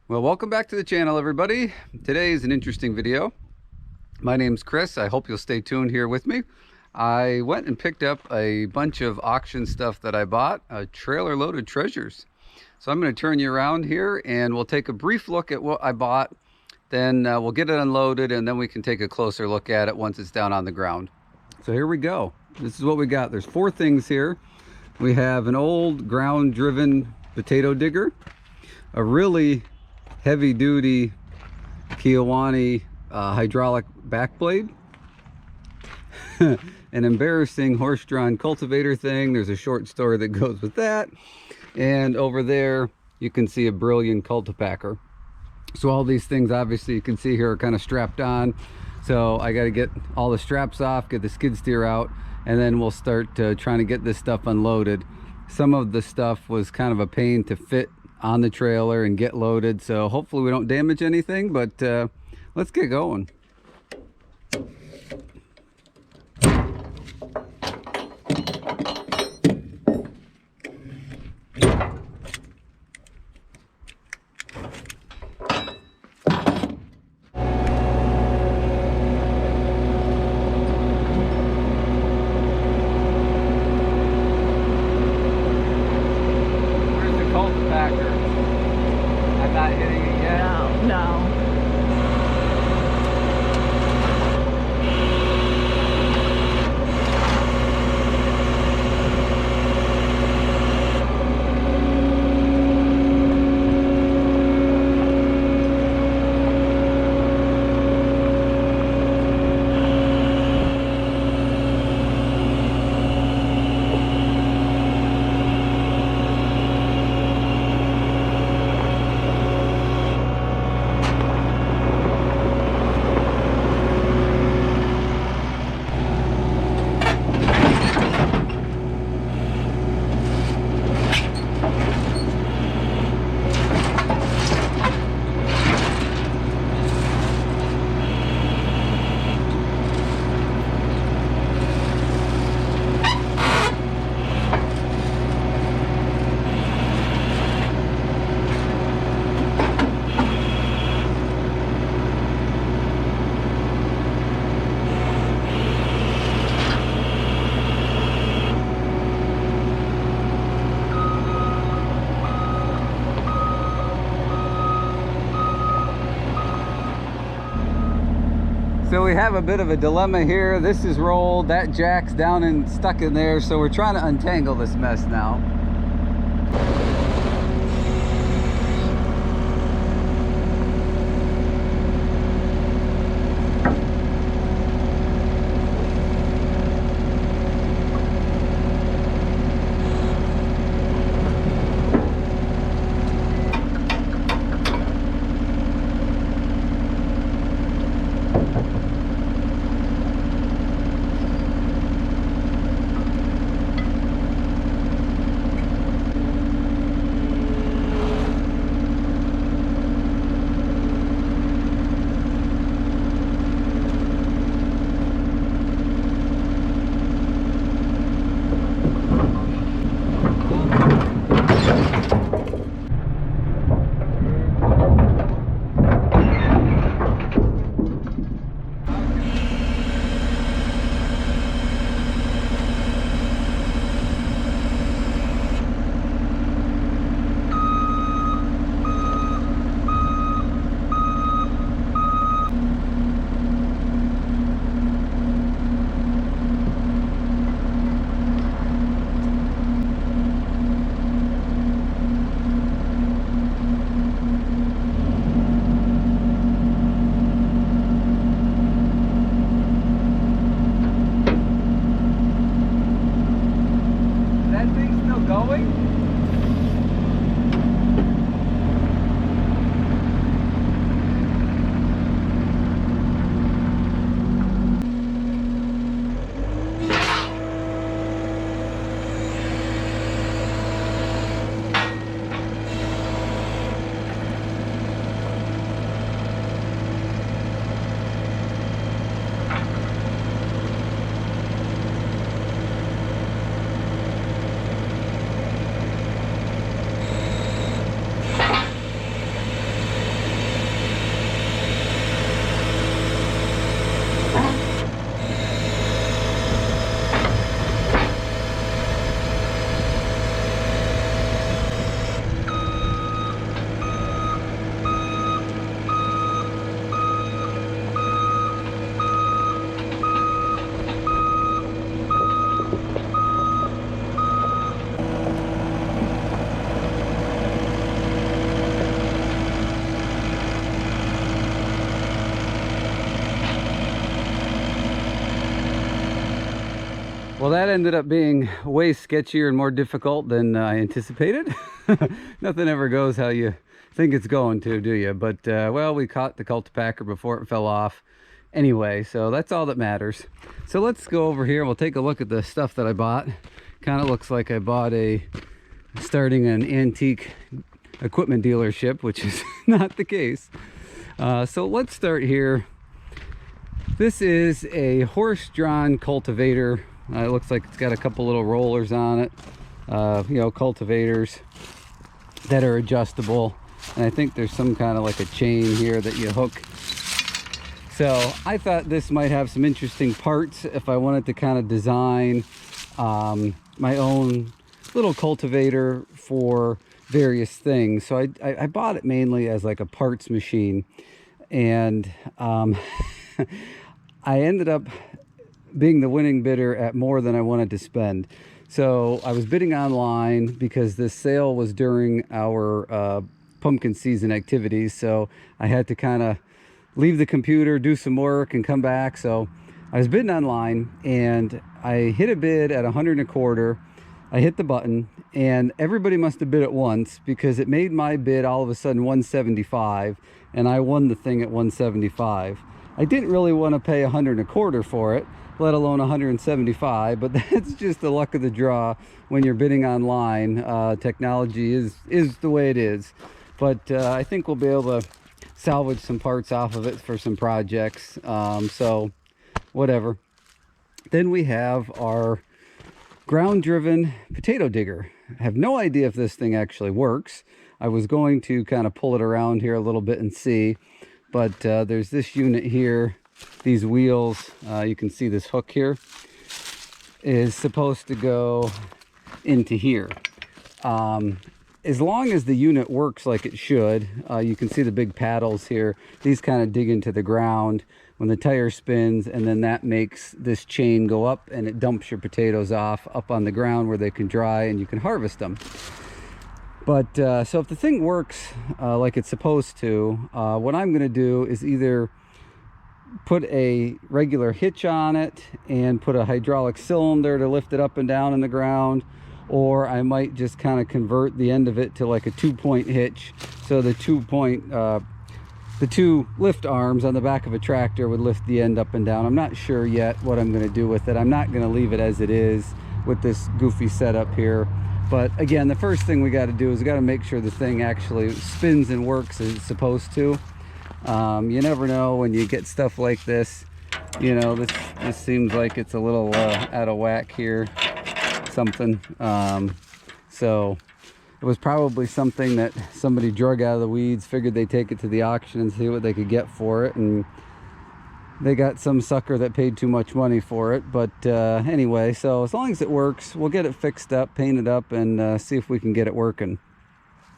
Well, welcome back to the channel, everybody. Today is an interesting video. My name's Chris. I hope you'll stay tuned here with me. I went and picked up a bunch of auction stuff that I bought, trailer loaded treasures. So I'm going to turn you around here and we'll take a brief look at what I bought. Then we'll get it unloaded and then we can take a closer look at it once it's down on the ground. So here we go. This is what we got. There's 4 things here. We have an old ground driven potato digger, a really heavy-duty Kiowani hydraulic back blade, an embarrassing horse-drawn cultivator thing. There's a short story that goes with that, and over there you can see a Brillion cultipacker. So all these things, obviously, you can see here are kind of strapped on, so I got to get all the straps off, get the skid steer out, and then we'll start trying to get this stuff unloaded. Some of the stuff was kind of a pain to fit on the trailer and get loaded, so hopefully we don't damage anything, but let's get going. So we have a bit of a dilemma here. This is rolled, that jack's down and stuck in there, so we're trying to untangle this mess now. Well, that ended up being way sketchier and more difficult than I anticipated. Nothing ever goes how you think it's going to, do you? But, well, we caught the cultipacker before it fell off anyway, so that's all that matters. So let's go over here and we'll take a look at the stuff that I bought. Kind of looks like I bought starting an antique equipment dealership, which is not the case. So let's start here. This is a horse-drawn cultivator. It looks like it's got a couple little rollers on it, you know, cultivators that are adjustable. And I think there's some kind of like a chain here that you hook. So I thought this might have some interesting parts if I wanted to kind of design my own little cultivator for various things. So I bought it mainly as like a parts machine. And I ended up being the winning bidder at more than I wanted to spend. So I was bidding online because this sale was during our pumpkin season activities. So I had to kind of leave the computer, do some work, and come back. So I was bidding online and I hit a bid at 125. I hit the button and everybody must have bid at once because it made my bid all of a sudden 175 and I won the thing at 175. I didn't really want to pay 125 for it, let alone 175, but that's just the luck of the draw when you're bidding online. Technology is the way it is. But I think we'll be able to salvage some parts off of it for some projects. So whatever. Then we have our ground-driven potato digger. I have no idea if this thing actually works. I was going to kind of pull it around here a little bit and see, but there's this unit here, these wheels. You can see this hook here is supposed to go into here. As long as the unit works like it should, you can see the big paddles here. These kind of dig into the ground when the tire spins, and then that makes this chain go up and it dumps your potatoes off up on the ground where they can dry and you can harvest them. But so if the thing works like it's supposed to, what I'm going to do is either put a regular hitch on it and put a hydraulic cylinder to lift it up and down in the ground, or I might just kind of convert the end of it to like a 2-point hitch. So the two lift arms on the back of a tractor would lift the end up and down. I'm not sure yet what I'm going to do with it. I'm not going to leave it as it is with this goofy setup here. But again, the first thing we got to do is we got to make sure the thing actually spins and works as it's supposed to. You never know when you get stuff like this. You know, this seems like it's a little out of whack here, something. So it was probably something that somebody drug out of the weeds, figured they'd take it to the auction and see what they could get for it, and they got some sucker that paid too much money for it. But anyway, so as long as it works, we'll get it fixed up, painted up, and see if we can get it working.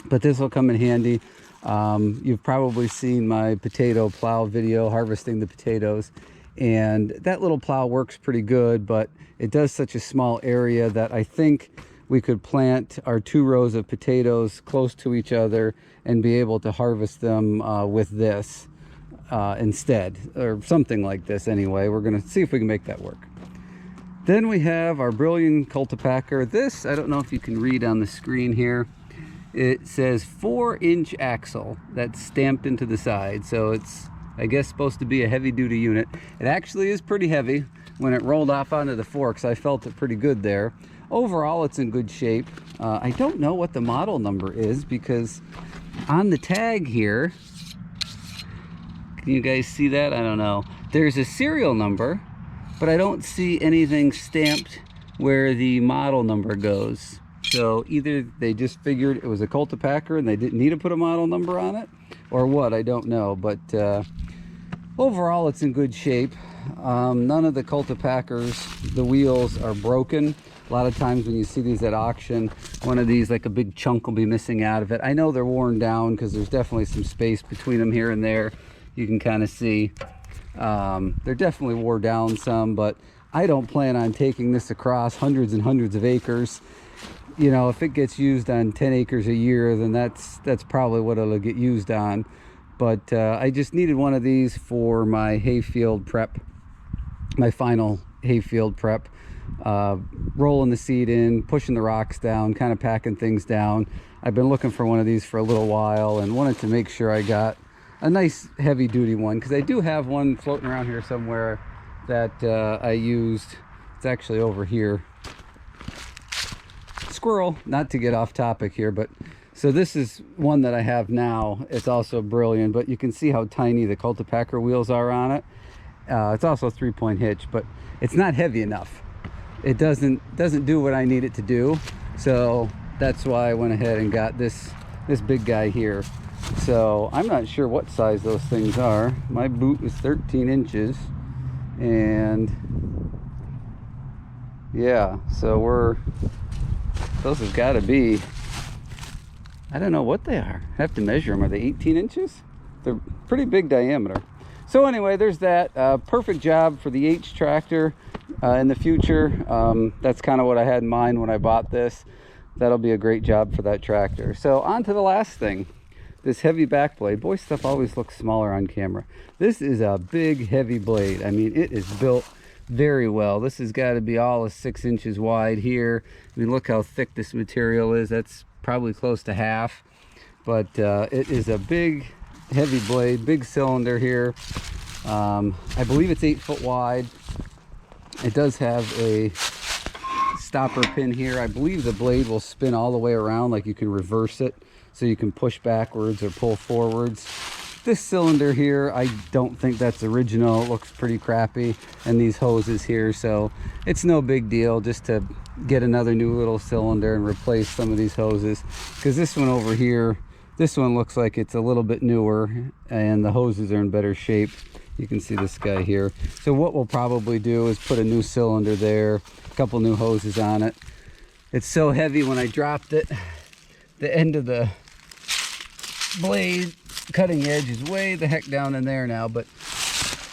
But this will come in handy. You've probably seen my potato plow video, harvesting the potatoes, and that little plow works pretty good, but it does such a small area that I think we could plant our 2 rows of potatoes close to each other and be able to harvest them with this instead, or something like this anyway. We're going to see if we can make that work. Then we have our Brillion cultipacker. This, I don't know if you can read on the screen here, it says 4-inch axle that's stamped into the side. So it's, I guess, supposed to be a heavy-duty unit. It actually is pretty heavy. When it rolled off onto the forks, I felt it pretty good there. Overall, it's in good shape. I don't know what the model number is because on the tag here, can you guys see that? I don't know. There's a serial number, but I don't see anything stamped where the model number goes. So either they just figured it was a cultipacker and they didn't need to put a model number on it, or what, I don't know. But overall, it's in good shape. None of the cultipackers, the wheels are broken. A lot of times when you see these at auction, one of these, like a big chunk, will be missing out of it. I know they're worn down because there's definitely some space between them here and there. You can kind of see they're definitely wore down some, but I don't plan on taking this across hundreds and hundreds of acres. You know, if it gets used on 10 acres a year, then that's probably what it'll get used on. But I just needed one of these for my hayfield prep, my final hayfield prep, rolling the seed in, pushing the rocks down, kind of packing things down. I've been looking for one of these for a little while and wanted to make sure I got a nice heavy duty one, because I do have one floating around here somewhere that I used. It's actually over here. Squirrel, not to get off topic here, but so this is one that I have now. It's also brilliant, but you can see how tiny the Cultipacker wheels are on it. It's also a 3-point hitch, but it's not heavy enough. It doesn't do what I need it to do. So that's why I went ahead and got this big guy here. So I'm not sure what size those things are. My boot is 13 inches, and yeah, so those have got to be, I don't know what they are. I have to measure them. Are they 18 inches? They're pretty big diameter. So anyway, there's that. Perfect job for the H tractor in the future. That's kind of what I had in mind when I bought this. That'll be a great job for that tractor. So on to the last thing, this heavy back blade. Boy, stuff always looks smaller on camera. This is a big, heavy blade. I mean, it is built very well. This has got to be all of 6 inches wide here. I mean, look how thick this material is. That's probably close to half, but it is a big, heavy blade, big cylinder here. I believe it's 8 foot wide. It does have a stopper pin here. I believe the blade will spin all the way around, like you can reverse it, so you can push backwards or pull forwards. This cylinder here, I don't think that's original. It looks pretty crappy. And these hoses here, so it's no big deal just to get another new little cylinder and replace some of these hoses, because this one over here, this one looks like it's a little bit newer and the hoses are in better shape. You can see this guy here. So what we'll probably do is put a new cylinder there, a couple new hoses on it. It's so heavy, when I dropped it, the end of the blade cutting edge is way the heck down in there now, but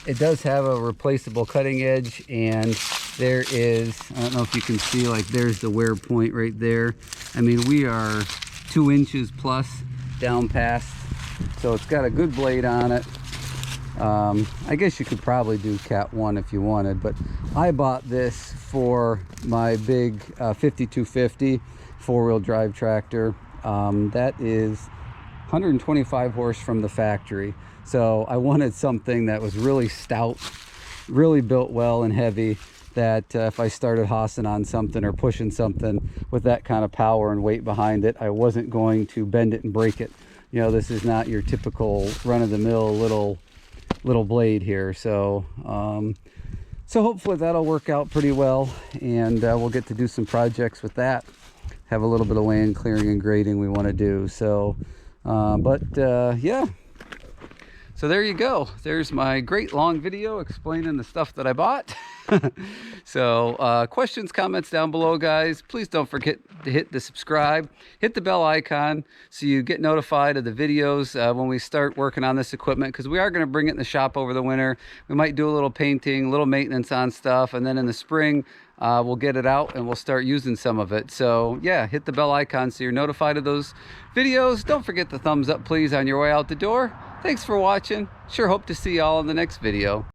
it does have a replaceable cutting edge, and there is, I don't know if you can see, like there's the wear point right there. I mean, we are 2 inches plus down past, so it's got a good blade on it. I guess you could probably do Cat 1 if you wanted, but I bought this for my big 5250 four-wheel drive tractor. That is 125 horse from the factory. So I wanted something that was really stout, really built well and heavy, that if I started hossing on something or pushing something with that kind of power and weight behind it, I wasn't going to bend it and break it. You know, this is not your typical run-of-the-mill little blade here. So so hopefully that'll work out pretty well, and we'll get to do some projects with that. Have a little bit of land clearing and grading we want to do. So yeah, so there you go. There's my great long video explaining the stuff that I bought. So questions, comments down below, guys. Please don't forget to hit the subscribe, hit the bell icon so you get notified of the videos when we start working on this equipment, because we are going to bring it in the shop over the winter. We might do a little painting, a little maintenance on stuff, and then in the spring we'll get it out and we'll start using some of it. So yeah, hit the bell icon so you're notified of those videos. Don't forget the thumbs up, please, on your way out the door. Thanks for watching. Sure hope to see y'all in the next video.